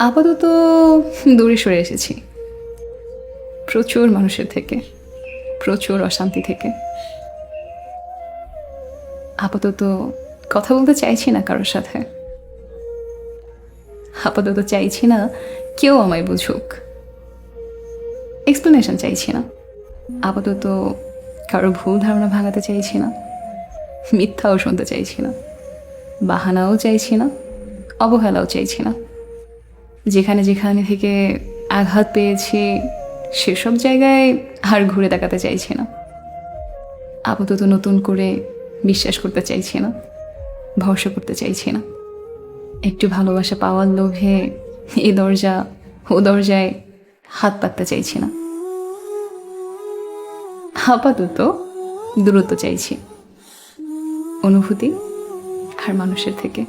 আপাতত দূরে সরে এসেছি, প্রচুর মানুষের থেকে, প্রচুর অশান্তি থেকে। আপাতত কথা বলতে চাইছি না কারোর সাথে। আপাতত চাইছি না কেউ আমায় বুঝুক, এক্সপ্লেনেশন চাইছি না। আপাতত কারো ভুল ধারণা ভাঙাতে চাইছি না, মিথ্যাও শুনতে চাইছি না, বাহানাও চাইছি না, অবহেলাও চাইছি না। যেখানে যেখানে থেকে আঘাত পেয়েছি সেসব জায়গায় আর ঘুরে তাকাতে চাইছি না। আপাতত নতুন করে বিশ্বাস করতে চাইছি না, ভরসা করতে চাইছি না। একটু ভালোবাসা পাওয়ার লোভে এ দরজা ও দরজায় হাত পাততে চাইছি না। আপাতত দূরত্ব চাইছি, অনুভূতি আর মানুষের থেকে।